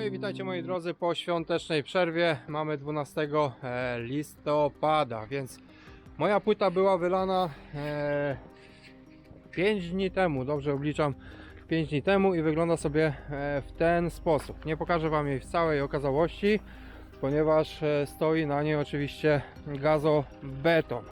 I witajcie moi drodzy po świątecznej przerwie. Mamy 12 listopada, więc moja płyta była wylana 5 dni temu, dobrze obliczam, 5 dni temu i wygląda sobie w ten sposób. Nie pokażę Wam jej w całej okazałości, ponieważ stoi na niej oczywiście gazobeton.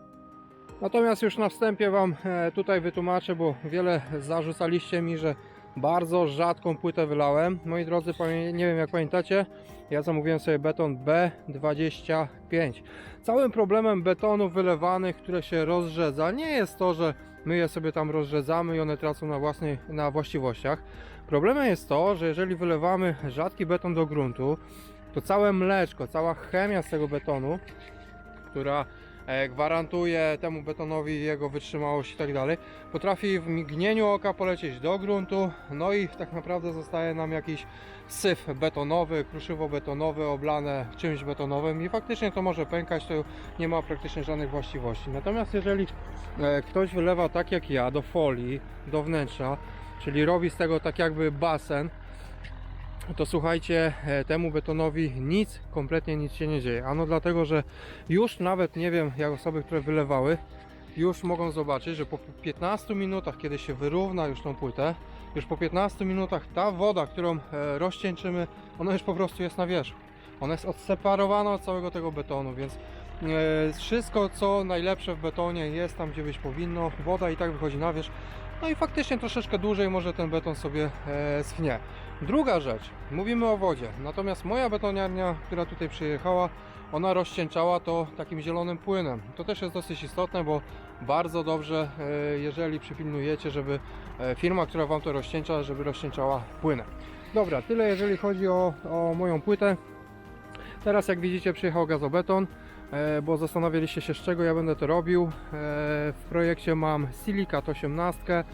Natomiast już na wstępie Wam tutaj wytłumaczę, bo wiele zarzucaliście mi, że bardzo rzadką płytę wylałem. Moi drodzy, nie wiem jak pamiętacie, ja zamówiłem sobie beton B25. Całym problemem betonów wylewanych, które się rozrzedza, nie jest to, że my je sobie tam rozrzedzamy i one tracą na właściwościach. Problemem jest to, że jeżeli wylewamy rzadki beton do gruntu, to całe mleczko, cała chemia z tego betonu, która gwarantuje temu betonowi jego wytrzymałość i tak dalej, potrafi w mgnieniu oka polecieć do gruntu, no i tak naprawdę zostaje nam jakiś syf betonowy, kruszywo betonowe oblane czymś betonowym i faktycznie to może pękać, to nie ma praktycznie żadnych właściwości. Natomiast jeżeli ktoś wylewa tak jak ja do folii, do wnętrza, czyli robi z tego tak jakby basen, to słuchajcie, temu betonowi kompletnie nic się nie dzieje. Ano dlatego, że już nawet nie wiem, jak osoby, które wylewały, już mogą zobaczyć, że po 15 minutach, kiedy się wyrówna już tą płytę, już po 15 minutach ta woda, którą rozcieńczymy, ona już po prostu jest na wierzchu. Ona jest odseparowana od całego tego betonu, więc wszystko co najlepsze w betonie jest tam, gdzie być powinno. Woda i tak wychodzi na wierzch. No i faktycznie troszeczkę dłużej może ten beton sobie schnie. Druga rzecz, mówimy o wodzie, natomiast moja betoniarnia, która tutaj przyjechała, ona rozcieńczała to takim zielonym płynem. To też jest dosyć istotne, bo bardzo dobrze, jeżeli przypilnujecie, żeby firma, która Wam to rozcieńcza, żeby rozcieńczała płynem. Dobra, tyle jeżeli chodzi o moją płytę. Teraz jak widzicie przyjechał gazobeton, bo zastanawialiście się, z czego ja będę to robił. W projekcie mam Silikat 18,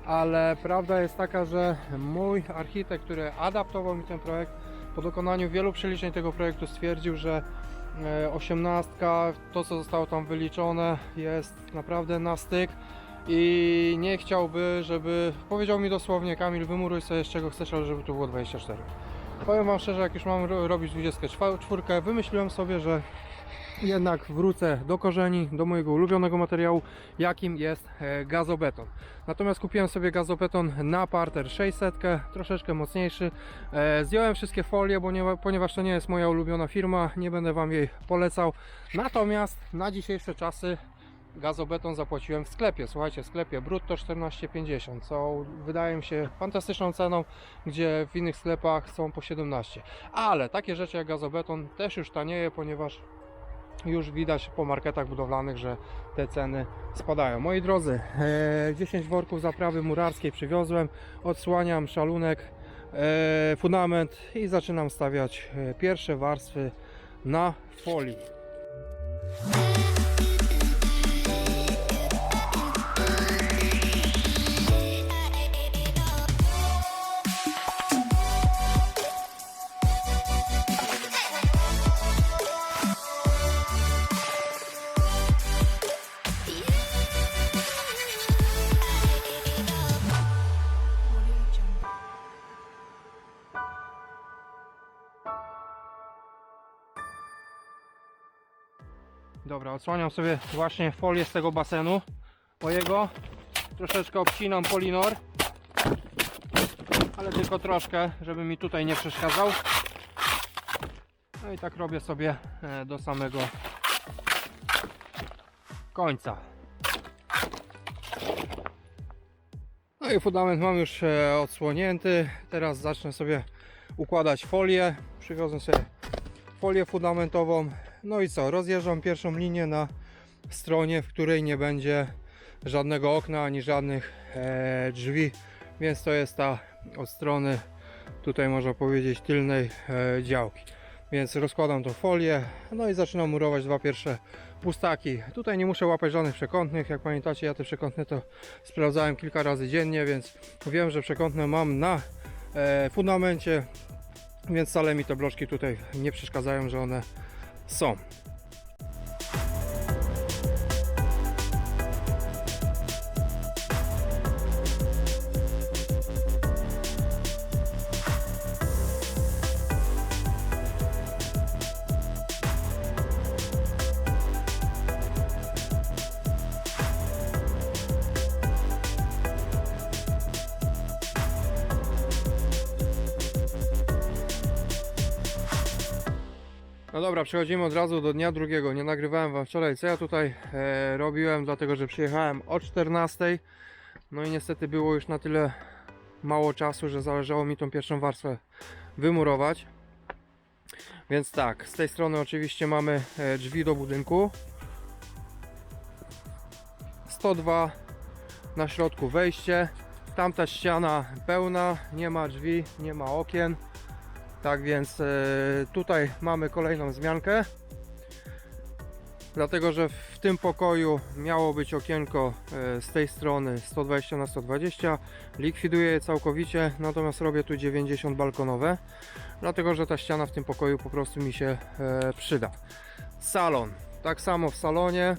ale prawda jest taka, że mój architekt, który adaptował mi ten projekt, po dokonaniu wielu przeliczeń tego projektu stwierdził, że 18, to co zostało tam wyliczone, jest naprawdę na styk i nie chciałby, żeby, powiedział mi dosłownie: Kamil, wymuruj sobie z czego chcesz, ale żeby to było 24. Powiem Wam szczerze, jak już mam robić 24, wymyśliłem sobie, że jednak wrócę do korzeni, do mojego ulubionego materiału, jakim jest gazobeton. Natomiast kupiłem sobie gazobeton na parter 600, troszeczkę mocniejszy. Zdjąłem wszystkie folie, ponieważ to nie jest moja ulubiona firma, nie będę Wam jej polecał. Natomiast na dzisiejsze czasy gazobeton zapłaciłem w sklepie. Słuchajcie, w sklepie brutto 14,50, co wydaje mi się fantastyczną ceną, gdzie w innych sklepach są po 17. Ale takie rzeczy jak gazobeton też już tanieje, ponieważ już widać po marketach budowlanych, że te ceny spadają. Moi drodzy, 10 worków zaprawy murarskiej przywiozłem, odsłaniam szalunek, fundament i zaczynam stawiać pierwsze warstwy na folii. Dobra, odsłaniam sobie właśnie folię z tego basenu mojego. Troszeczkę obcinam polinor, ale tylko troszkę, żeby mi tutaj nie przeszkadzał. No i tak robię sobie do samego końca. No i fundament mam już odsłonięty. Teraz zacznę sobie układać folię. Przywiozę sobie folię fundamentową. No i co? Rozjeżdżam pierwszą linię na stronie, w której nie będzie żadnego okna ani żadnych drzwi, więc to jest ta od strony, tutaj można powiedzieć, tylnej działki. Więc rozkładam tą folię, no i zaczynam murować dwa pierwsze pustaki. Tutaj nie muszę łapać żadnych przekątnych, jak pamiętacie, ja te przekątne to sprawdzałem kilka razy dziennie, więc wiem, że przekątne mam na fundamencie, więc wcale mi te bloczki tutaj nie przeszkadzają, że one są. No dobra, przechodzimy od razu do dnia drugiego. Nie nagrywałem wam wczoraj, co ja tutaj robiłem, dlatego że przyjechałem o 14. No i niestety było już na tyle mało czasu, że zależało mi tą pierwszą warstwę wymurować. Więc tak, z tej strony oczywiście mamy drzwi do budynku. 102 na środku wejście. Tamta ściana pełna, nie ma drzwi, nie ma okien. Tak więc tutaj mamy kolejną wzmiankę. Dlatego, że w tym pokoju miało być okienko z tej strony 120 na 120. Likwiduję je całkowicie, natomiast robię tu 90 balkonowe. Dlatego, że ta ściana w tym pokoju po prostu mi się przyda. Salon. Tak samo w salonie,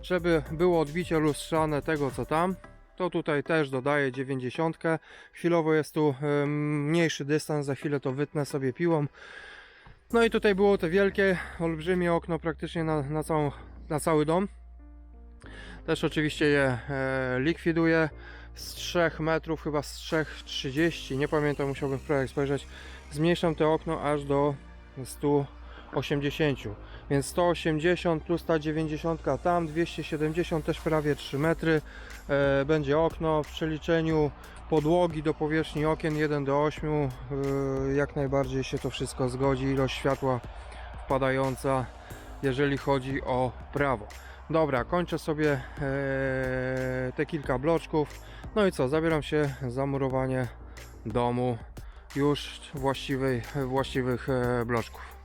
żeby było odbicie lustrzane tego co tam, to tutaj też dodaję 90. Chwilowo jest tu mniejszy dystans, za chwilę to wytnę sobie piłą. No i tutaj było to wielkie, olbrzymie okno praktycznie na cały dom. Też oczywiście je likwiduję z 3 metrów, chyba z 3,30, nie pamiętam, musiałbym w projekt spojrzeć. Zmniejszam to okno aż do 180, więc 180 plus ta 90 tam, 270, też prawie 3 metry. Będzie okno w przeliczeniu podłogi do powierzchni okien 1 do 8, jak najbardziej się to wszystko zgodzi, ilość światła wpadająca, jeżeli chodzi o prawo. Dobra, kończę sobie te kilka bloczków, no i co, zabieram się za murowanie domu już właściwych bloczków.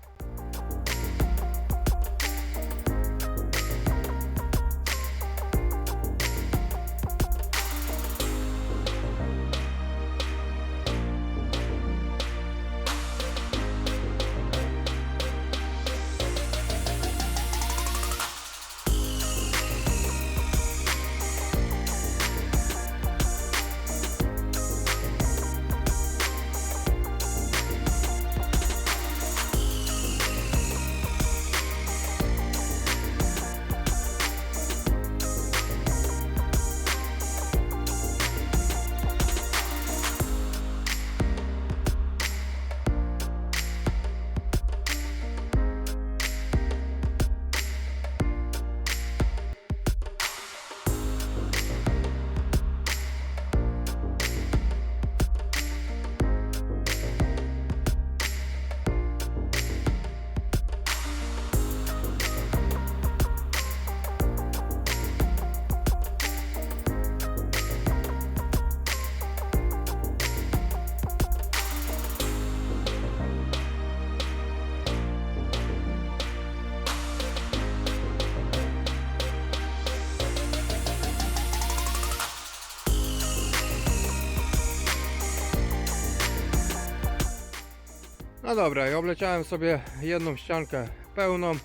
No dobra, i obleciałem sobie jedną ściankę pełną,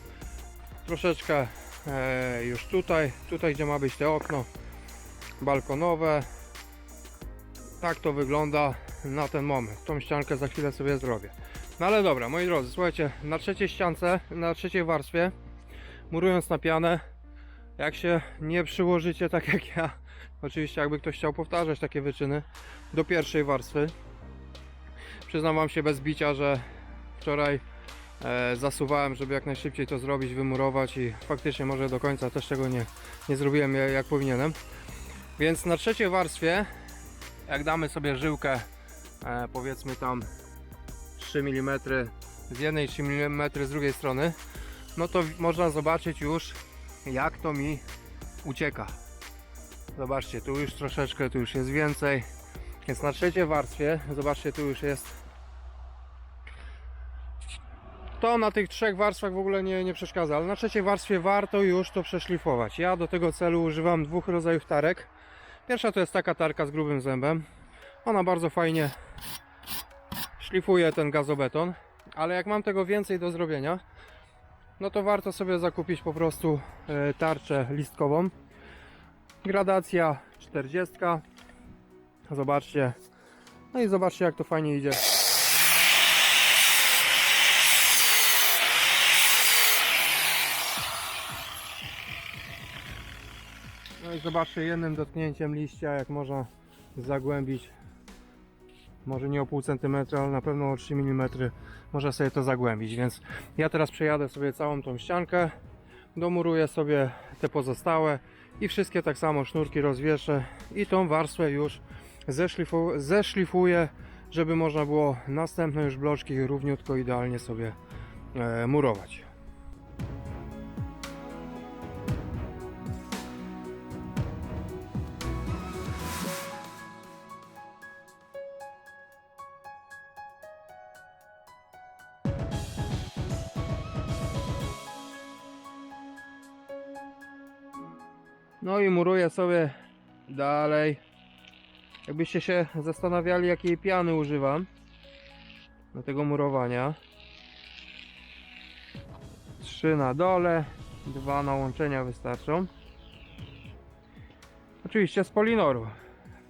troszeczkę już tutaj gdzie ma być to okno balkonowe. Tak to wygląda na ten moment. Tą ściankę za chwilę sobie zrobię. No ale dobra, moi drodzy, słuchajcie, na trzeciej ściance, na trzeciej warstwie, murując na pianę, jak się nie przyłożycie tak jak ja, oczywiście jakby ktoś chciał powtarzać takie wyczyny, do pierwszej warstwy, przyznam wam się bez bicia, że wczoraj zasuwałem, żeby jak najszybciej to zrobić, wymurować i faktycznie może do końca też tego nie zrobiłem jak powinienem. Więc na trzeciej warstwie, jak damy sobie żyłkę powiedzmy tam 3 mm z jednej, 3 mm z drugiej strony, no to można zobaczyć już jak to mi ucieka. Zobaczcie, tu już troszeczkę, tu już jest więcej. Więc na trzeciej warstwie, zobaczcie, tu już jest. To na tych trzech warstwach w ogóle nie przeszkadza, ale na trzeciej warstwie warto już to przeszlifować. Ja do tego celu używam dwóch rodzajów tarek. Pierwsza to jest taka tarka z grubym zębem. Ona bardzo fajnie szlifuje ten gazobeton, ale jak mam tego więcej do zrobienia, no to warto sobie zakupić po prostu tarczę listkową. Gradacja 40. Zobaczcie. No i zobaczcie jak to fajnie idzie. No i zobaczcie jednym dotknięciem liścia jak można zagłębić może nie o pół centymetra, ale na pewno o 3 mm można sobie to zagłębić, więc ja teraz przejadę sobie całą tą ściankę, domuruję sobie te pozostałe i wszystkie tak samo sznurki rozwieszę i tą warstwę już zeszlifuję, żeby można było następne już bloczki równiutko, idealnie sobie murować. No i muruję sobie dalej. Jakbyście się zastanawiali, jakiej piany używam do tego murowania. 3 na dole, 2 na łączenia wystarczą. Oczywiście z Polinoru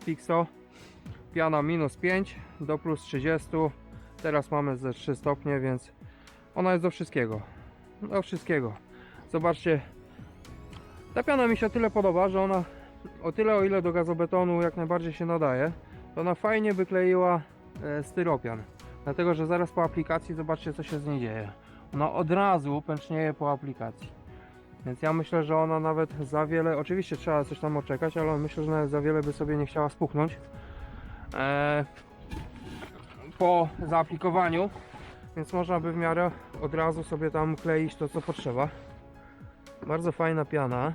Fixo, piana -5 do +30. Teraz mamy ze 3 stopnie, więc ona jest do wszystkiego. Do wszystkiego. Zobaczcie, ta piana mi się tyle podoba, że ona o tyle, o ile do gazobetonu jak najbardziej się nadaje, to ona fajnie wykleiła styropian. Dlatego, że zaraz po aplikacji zobaczcie, co się z niej dzieje. Ona od razu pęcznieje po aplikacji. Więc ja myślę, że ona nawet za wiele, oczywiście trzeba coś tam odczekać, ale myślę, że nawet za wiele by sobie nie chciała spuchnąć po zaaplikowaniu. Więc można by w miarę od razu sobie tam kleić to, co potrzeba. Bardzo fajna piana.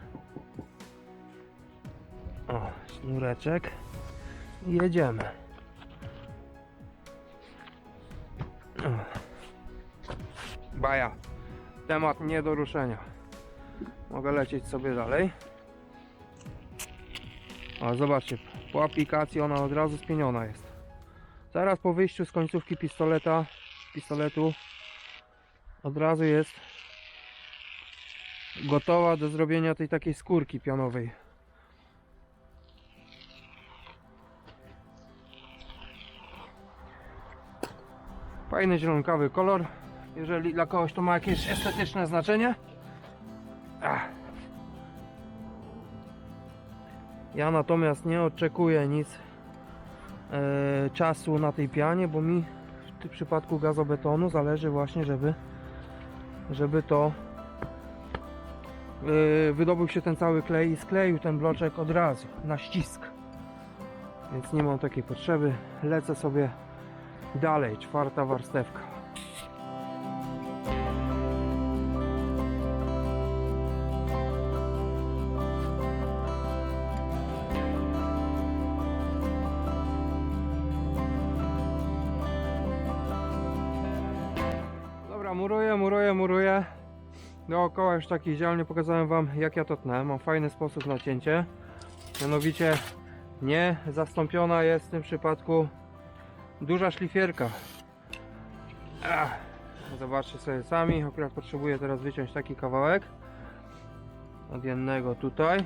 O, sznureczek. I jedziemy. Baja. Temat nie do ruszenia. Mogę lecieć sobie dalej. O, zobaczcie, po aplikacji ona od razu spieniona jest. Zaraz po wyjściu z końcówki pistoletu od razu jest gotowa do zrobienia tej takiej skórki pianowej. Fajny zielonkawy kolor. Jeżeli dla kogoś to ma jakieś estetyczne znaczenie. Ja natomiast nie oczekuję nic czasu na tej pianie, bo mi w przypadku gazobetonu zależy właśnie, żeby to wydobył się ten cały klej i skleił ten bloczek od razu na ścisk. Więc nie mam takiej potrzeby. Lecę sobie dalej, 4. warstewka. Dobra, muruję. Dookoła już taki idealnie pokazałem wam, jak ja to tnę. Mam fajny sposób na cięcie. Mianowicie nie zastąpiona jest w tym przypadku duża szlifierka. Zobaczcie sobie sami. Akurat potrzebuję teraz wyciąć taki kawałek od jednego tutaj.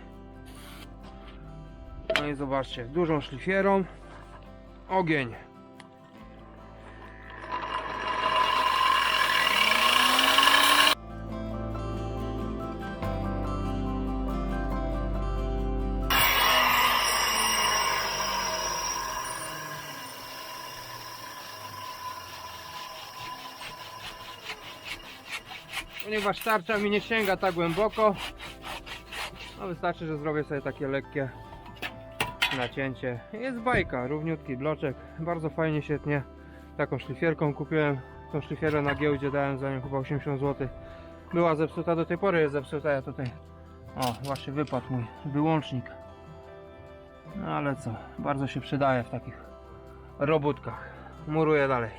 No i zobaczcie, dużą szlifierą ogień. Ponieważ tarcza mi nie sięga tak głęboko, no wystarczy, że zrobię sobie takie lekkie nacięcie. Jest bajka, równiutki bloczek, bardzo fajnie się tnie taką szlifierką. Kupiłem tą szlifierę na giełdzie, dałem za nią chyba 80 zł. Była zepsuta, do tej pory jest zepsuta. Ja tutaj, o właśnie wypadł mój wyłącznik, no ale co, bardzo się przydaje w takich robótkach. Muruję dalej.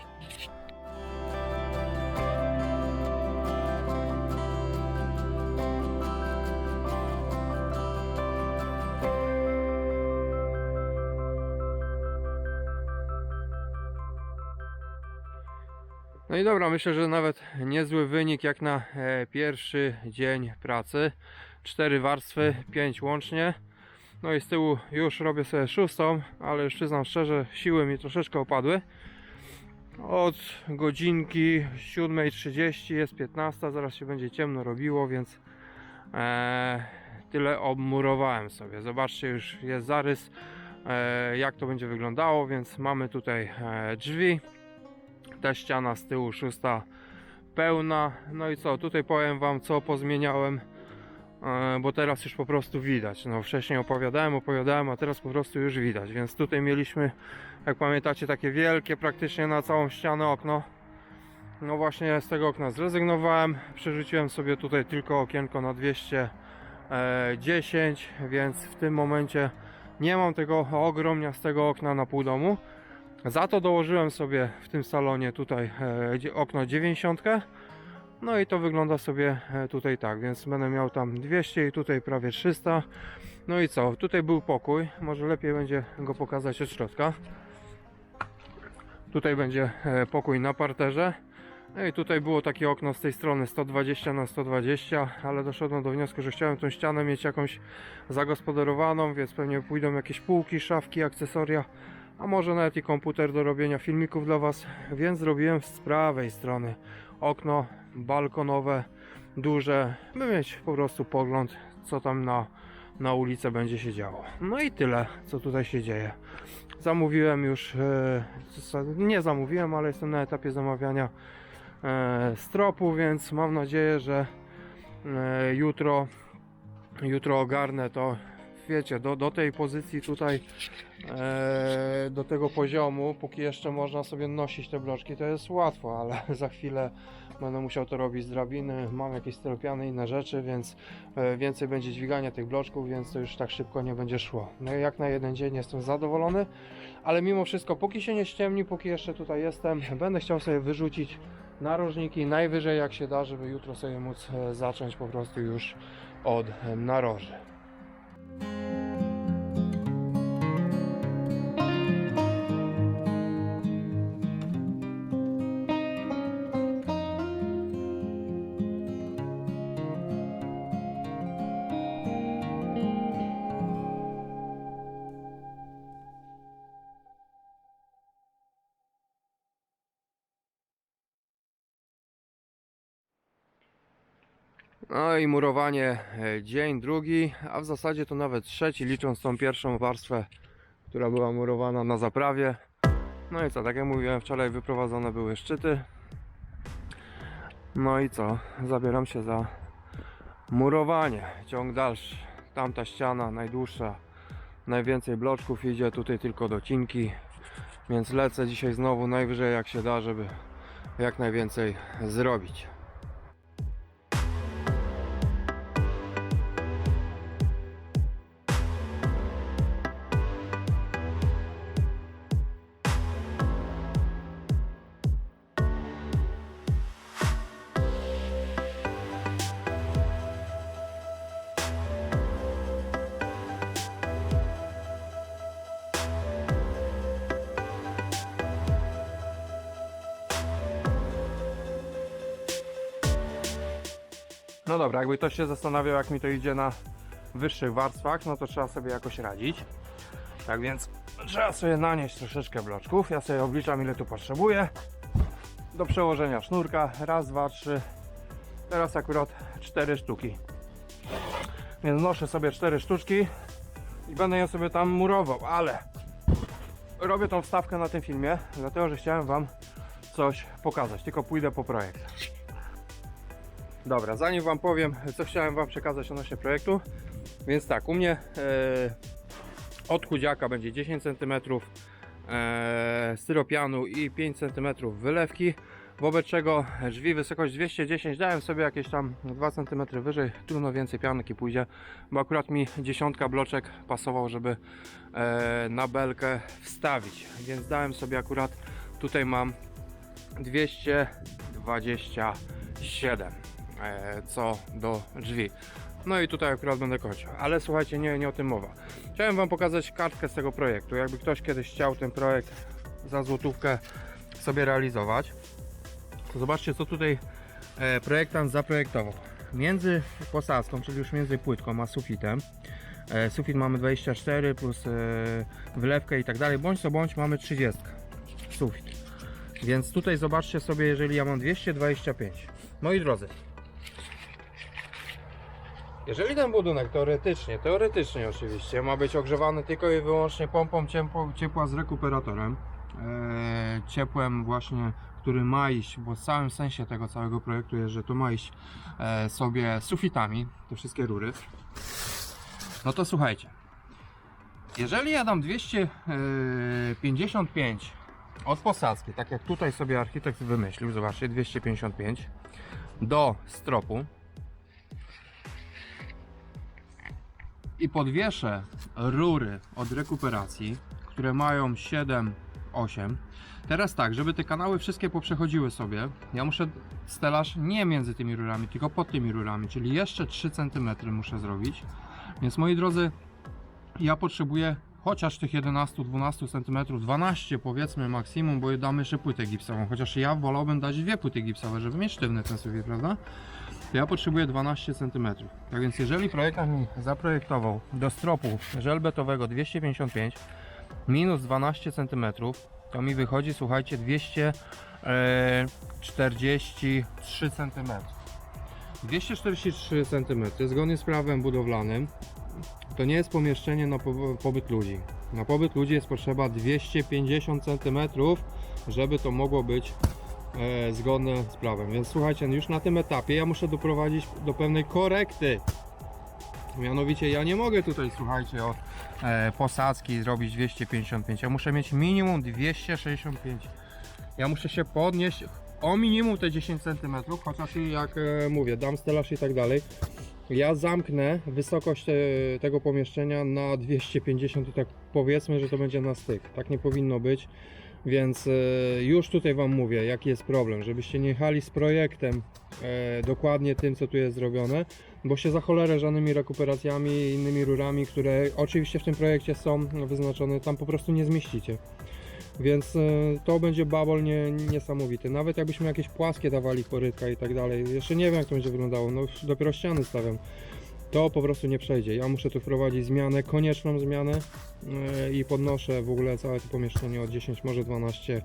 No i dobra, myślę, że nawet niezły wynik jak na pierwszy dzień pracy. 4 warstwy, 5 łącznie. No i z tyłu już robię sobie 6, ale już przyznam szczerze, siły mi troszeczkę opadły. Od godzinki 7:30 jest 15, zaraz się będzie ciemno robiło, więc tyle obmurowałem sobie. Zobaczcie, już jest zarys jak to będzie wyglądało. Więc mamy tutaj drzwi, ta ściana z tyłu szósta pełna. No i co, tutaj powiem wam, co pozmieniałem, bo teraz już po prostu widać. No wcześniej opowiadałem, a teraz po prostu już widać. Więc tutaj mieliśmy, jak pamiętacie, takie wielkie, praktycznie na całą ścianę okno. No właśnie z tego okna zrezygnowałem, przerzuciłem sobie tutaj tylko okienko na 210, więc w tym momencie nie mam tego ogromniastego okna na pół domu. Za to dołożyłem sobie w tym salonie tutaj okno 90. No i to wygląda sobie tutaj tak, więc będę miał tam 200 i tutaj prawie 300. No i co, tutaj był pokój, może lepiej będzie go pokazać od środka. Tutaj będzie pokój na parterze. No i tutaj było takie okno z tej strony 120 na 120, ale doszedłem do wniosku, że chciałem tą ścianę mieć jakąś zagospodarowaną, więc pewnie pójdą jakieś półki, szafki, akcesoria, a może nawet i komputer do robienia filmików dla Was, więc zrobiłem z prawej strony okno balkonowe, duże, by mieć po prostu pogląd, co tam na ulicę będzie się działo. No i tyle, co tutaj się dzieje. Zamówiłem już, nie zamówiłem, ale jestem na etapie zamawiania stropu, więc mam nadzieję, że jutro ogarnę to, wiecie, do tej pozycji tutaj, do tego poziomu, póki jeszcze można sobie nosić te bloczki, to jest łatwo, ale za chwilę będę musiał to robić z drabiny, mam jakieś styropiany i inne rzeczy, więc więcej będzie dźwigania tych bloczków, więc to już tak szybko nie będzie szło. No i jak na jeden dzień jestem zadowolony, ale mimo wszystko, póki się nie ściemni, póki jeszcze tutaj jestem, będę chciał sobie wyrzucić narożniki najwyżej jak się da, żeby jutro sobie móc zacząć po prostu już od naroży. No i murowanie dzień drugi, a w zasadzie to nawet trzeci, licząc tą pierwszą warstwę, która była murowana na zaprawie. No i co, tak jak mówiłem, wczoraj wyprowadzone były szczyty. No i co, zabieram się za murowanie, ciąg dalszy. Tamta ściana najdłuższa, najwięcej bloczków idzie, tutaj tylko docinki, więc lecę dzisiaj znowu najwyżej jak się da, żeby jak najwięcej zrobić. No dobra, jakby ktoś się zastanawiał, jak mi to idzie na wyższych warstwach, no to trzeba sobie jakoś radzić. Tak więc trzeba sobie nanieść troszeczkę bloczków. Ja sobie obliczam, ile tu potrzebuję do przełożenia sznurka. Raz, dwa, trzy. Teraz akurat 4 sztuki. Więc noszę sobie 4 sztuczki i będę je sobie tam murował, ale robię tą wstawkę na tym filmie, dlatego że chciałem Wam coś pokazać, tylko pójdę po projekt. Dobra, zanim Wam powiem, co chciałem Wam przekazać odnośnie projektu, więc tak, u mnie od chudziaka będzie 10 cm styropianu i 5 cm wylewki, wobec czego drzwi wysokość 210, dałem sobie jakieś tam 2 cm wyżej, trudno więcej pianki pójdzie, bo akurat mi 10 bloczek pasował, żeby na belkę wstawić, więc dałem sobie akurat, tutaj mam 227 co do drzwi. No i tutaj akurat będę kończył, ale słuchajcie, nie o tym mowa. Chciałem Wam pokazać kartkę z tego projektu. Jakby ktoś kiedyś chciał ten projekt za złotówkę sobie realizować, to zobaczcie, co tutaj projektant zaprojektował. Między posadzką, czyli już między płytką a sufitem, sufit mamy 24 plus wylewkę i tak dalej, bądź co bądź mamy 30 sufit. Więc tutaj zobaczcie sobie, jeżeli ja mam 225. Moi drodzy, Jeżeli ten budynek teoretycznie oczywiście, ma być ogrzewany tylko i wyłącznie pompą ciepła z rekuperatorem, ciepłem właśnie, który ma iść, bo w całym sensie tego całego projektu jest, że to ma iść sobie sufitami, te wszystkie rury, no to słuchajcie, jeżeli ja dam 255 od posadzki, tak jak tutaj sobie architekt wymyślił, zobaczcie, 255 do stropu i podwieszę rury od rekuperacji, które mają 7, 8. Teraz tak, żeby te kanały wszystkie poprzechodziły sobie, ja muszę stelaż nie między tymi rurami, tylko pod tymi rurami, czyli jeszcze 3 cm muszę zrobić. Więc moi drodzy, ja potrzebuję chociaż tych 11-12 cm, 12 powiedzmy maksimum, bo damy jeszcze płytę gipsową, chociaż ja wolałbym dać 2 płyty gipsowe, żeby mieć sztywny ten sufit, prawda? To ja potrzebuję 12 cm. Tak więc jeżeli projektant mi zaprojektował do stropu żelbetowego 255 minus 12 cm, to mi wychodzi, słuchajcie, 243 cm. 243 cm zgodnie z prawem budowlanym to nie jest pomieszczenie na pobyt ludzi. Na pobyt ludzi jest potrzeba 250 cm, żeby to mogło być zgodne z prawem. Więc słuchajcie, już na tym etapie ja muszę doprowadzić do pewnej korekty. Mianowicie ja nie mogę tutaj, słuchajcie, od posadzki zrobić 255. Ja muszę mieć minimum 265. Ja muszę się podnieść o minimum te 10 cm, chociaż jak mówię, dam stelaż i tak dalej. Ja zamknę wysokość tego pomieszczenia na 250 i tak powiedzmy, że to będzie na styk. Tak nie powinno być, więc już tutaj Wam mówię, jaki jest problem, żebyście nie jechali z projektem dokładnie tym, co tu jest zrobione, bo się za cholerę żadnymi rekuperacjami i innymi rurami, które oczywiście w tym projekcie są wyznaczone, tam po prostu nie zmieścicie. Więc to będzie babol niesamowity. Nawet jakbyśmy jakieś płaskie dawali korytka i tak dalej, jeszcze nie wiem, jak to będzie wyglądało, no dopiero ściany stawiam, to po prostu nie przejdzie. Ja muszę tu wprowadzić zmianę, konieczną zmianę i podnoszę w ogóle całe to pomieszczenie o 10, może 12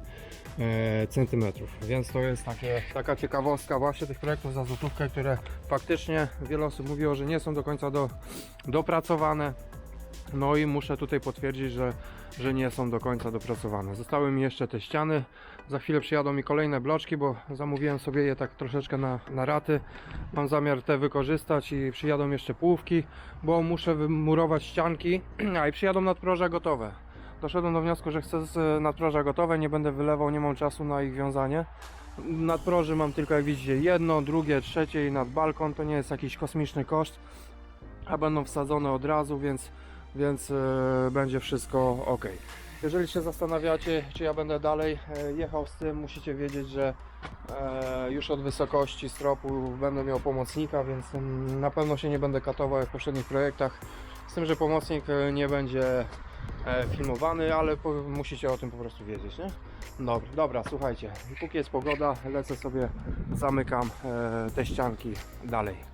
cm. Więc to jest taka ciekawostka właśnie tych projektów za złotówkę, które faktycznie wiele osób mówiło, że nie są do końca dopracowane. No i muszę tutaj potwierdzić, że nie są do końca dopracowane. Zostały mi jeszcze te ściany. Za chwilę przyjadą mi kolejne bloczki, bo zamówiłem sobie je tak troszeczkę na raty. Mam zamiar te wykorzystać i przyjadą jeszcze półki, bo muszę wymurować ścianki, a i przyjadą nadproża gotowe. Doszedłem do wniosku, że chcę z nadproża gotowe, nie będę wylewał, nie mam czasu na ich wiązanie. Nadproży mam tylko, jak widzicie, jedno, drugie, trzecie i nad balkon. To nie jest jakiś kosmiczny koszt, a będą wsadzone od razu, więc będzie wszystko ok. Jeżeli się zastanawiacie, czy ja będę dalej jechał z tym, musicie wiedzieć, że już od wysokości stropu będę miał pomocnika, więc na pewno się nie będę katował jak w poprzednich projektach, z tym, że pomocnik nie będzie filmowany, ale musicie o tym po prostu wiedzieć, nie? Dobra, słuchajcie, póki jest pogoda, lecę sobie, zamykam te ścianki dalej.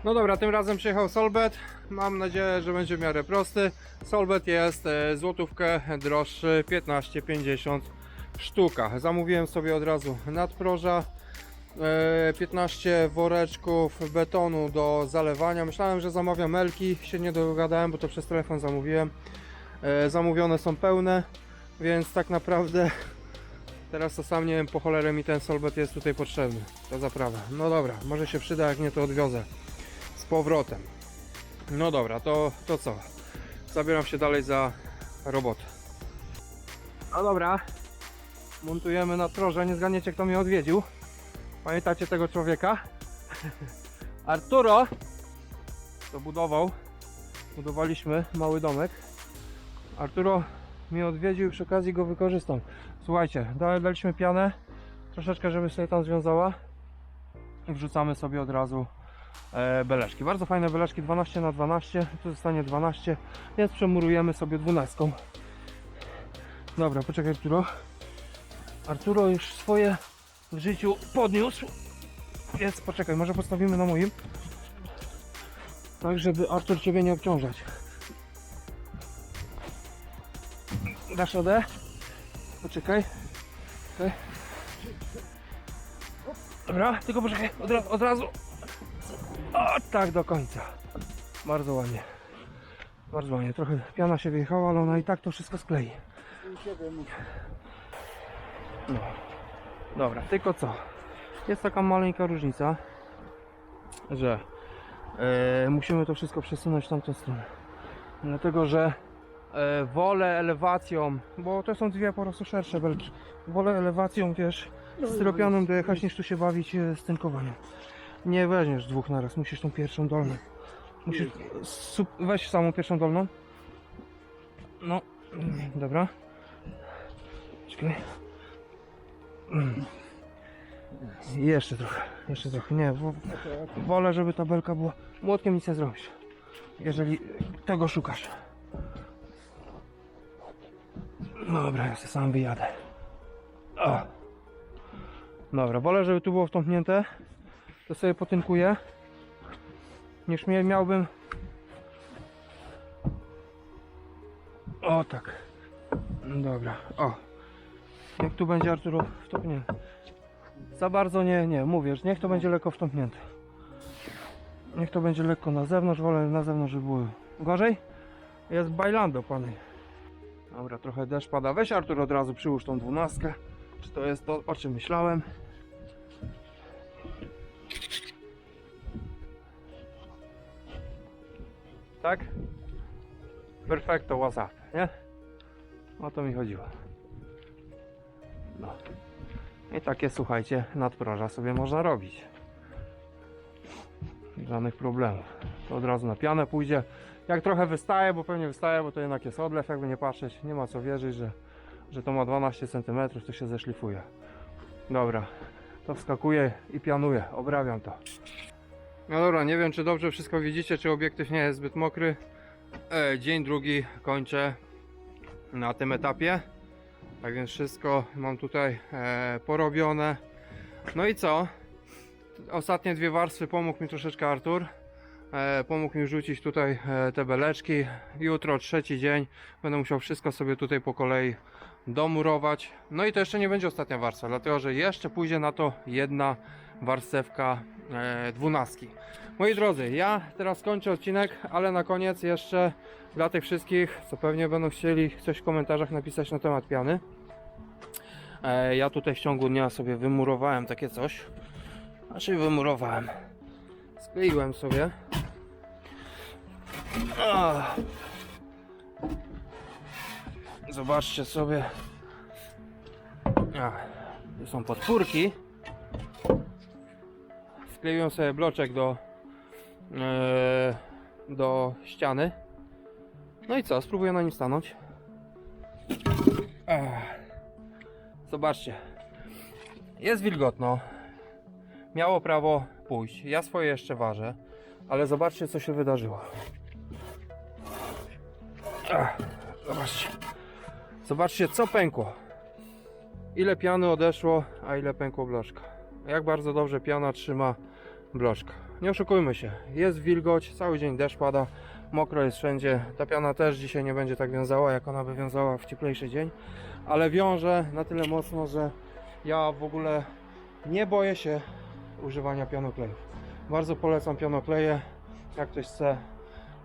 No dobra, tym razem przyjechał Solbet. Mam nadzieję, że będzie w miarę prosty. Solbet jest złotówkę droższy, 15,50 sztuka. Zamówiłem sobie od razu nadproża, 15 woreczków betonu do zalewania. Myślałem, że zamawiam melki, się nie dogadałem, bo to przez telefon zamówiłem. Zamówione są pełne, więc tak naprawdę teraz to sam nie wiem, po cholerę mi ten Solbet jest tutaj potrzebny. Ta zaprawa. No dobra, może się przyda, jak nie to odwiozę z powrotem. No dobra, to co? Zabieram się dalej za roboty. No dobra, montujemy na trorze. Nie zgadniecie, kto mnie odwiedził. Pamiętacie tego człowieka? Arturo to budowaliśmy mały domek. Arturo mnie odwiedził i przy okazji go wykorzystam. Słuchajcie, daliśmy pianę troszeczkę, żeby sobie tam związała i wrzucamy sobie od razu beleczki. Bardzo fajne beleczki, 12×12, tu zostanie 12, więc przemurujemy sobie 12. Dobra, poczekaj Arturo. Arturo już swoje w życiu podniósł, więc poczekaj, może postawimy na moim, tak żeby Artur ciebie nie obciążać. Dasz radę? Poczekaj. Okay. Dobra, tylko poczekaj, od razu. O, tak do końca. Bardzo ładnie. Bardzo ładnie. Trochę piana się wyjechała, ale ona i tak to wszystko sklei. No. Dobra, tylko co? Jest taka maleńka różnica, że musimy to wszystko przesunąć w tamtą stronę. Dlatego, że wolę elewacją, bo to są dwie po prostu szersze belki. Wolę elewacją, wiesz, styropianem dojechać, niż tu się bawić z tynkowaniem. Nie weźmiesz dwóch naraz, musisz tą pierwszą dolną. Musisz weź samą pierwszą dolną. No, dobra. Czekaj. Jeszcze trochę. Nie, wolę, żeby ta belka była. Młotkiem nic nie zrobisz, jeżeli tego szukasz. No dobra, ja sobie sam wyjadę. O. Dobra, wolę, żeby tu było wtąpnięte. To sobie potynkuję, niż miałbym. O tak. Dobra, o. Jak tu będzie Arturo wtąpnięty. Za bardzo nie, mówię, że niech to będzie lekko wtąpnięte. Niech to będzie lekko na zewnątrz, wolę na zewnątrz, żeby było gorzej. Jest bailando, pany. Dobra, trochę deszcz pada. Weź Artur od razu przyłóż tą 12. Czy to jest to, o czym myślałem? Tak? Perfekto, WhatsApp, nie? O to mi chodziło. No. I takie, słuchajcie, nadproża sobie można robić. Żadnych problemów. To od razu na pianę pójdzie. Jak trochę wystaje, bo pewnie wystaje, bo to jednak jest odlew, jakby nie patrzeć. Nie ma co wierzyć, że to ma 12 cm, to się zeszlifuje. Dobra, to wskakuje i pianuję, obrabiam to. No dobra, nie wiem, czy dobrze wszystko widzicie, czy obiektyw nie jest zbyt mokry. Dzień drugi kończę na tym etapie. Tak więc wszystko mam tutaj porobione. No i co? Ostatnie dwie warstwy pomógł mi troszeczkę Artur. Pomógł mi rzucić tutaj te beleczki. Jutro, trzeci dzień, będę musiał wszystko sobie tutaj po kolei domurować. No i to jeszcze nie będzie ostatnia warstwa, dlatego że jeszcze pójdzie na to jedna warstewka 12. Moi drodzy, ja teraz kończę odcinek, ale na koniec jeszcze dla tych wszystkich, co pewnie będą chcieli coś w komentarzach napisać na temat piany. Ja tutaj w ciągu dnia sobie wymurowałem takie coś. Znaczy wymurowałem. Skleiłem sobie. Zobaczcie sobie. Tu są podpórki. Skleiłem sobie bloczek do ściany. No i co? Spróbuję na nim stanąć. Zobaczcie. Jest wilgotno. Miało prawo pójść. Ja swoje jeszcze ważę. Ale zobaczcie, co się wydarzyło. Zobaczcie. Zobaczcie, co pękło. Ile piany odeszło, a ile pękło bloczka. Jak bardzo dobrze piana trzyma bloczka. Nie oszukujmy się. Jest wilgoć, cały dzień deszcz pada. Mokro jest wszędzie. Ta piana też dzisiaj nie będzie tak wiązała, jak ona by wiązała w cieplejszy dzień. Ale wiąże na tyle mocno, że ja w ogóle nie boję się używania pianoklejów. Bardzo polecam pianokleje. Jak ktoś chce,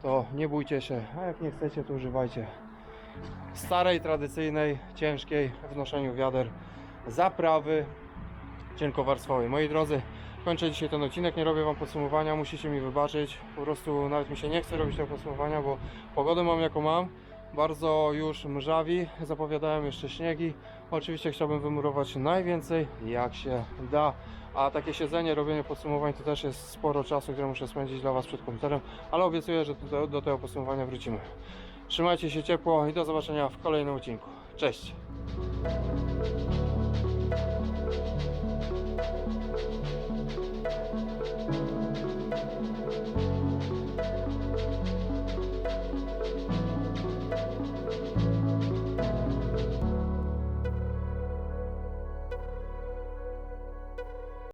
to nie bójcie się, a jak nie chcecie, to używajcie starej, tradycyjnej, ciężkiej w noszeniu wiader zaprawy cienkowarstwowej. Moi drodzy, kończę dzisiaj ten odcinek, nie robię wam podsumowania, musicie mi wybaczyć, po prostu nawet mi się nie chce robić tego podsumowania, bo pogodę mam jaką mam bardzo już mrzawi, zapowiadają jeszcze śniegi. Oczywiście chciałbym wymurować najwięcej jak się da, a takie siedzenie, robienie podsumowań to też jest sporo czasu, które muszę spędzić dla Was przed komputerem, ale obiecuję, że do tego podsumowania wrócimy. Trzymajcie się ciepło i do zobaczenia w kolejnym odcinku. Cześć!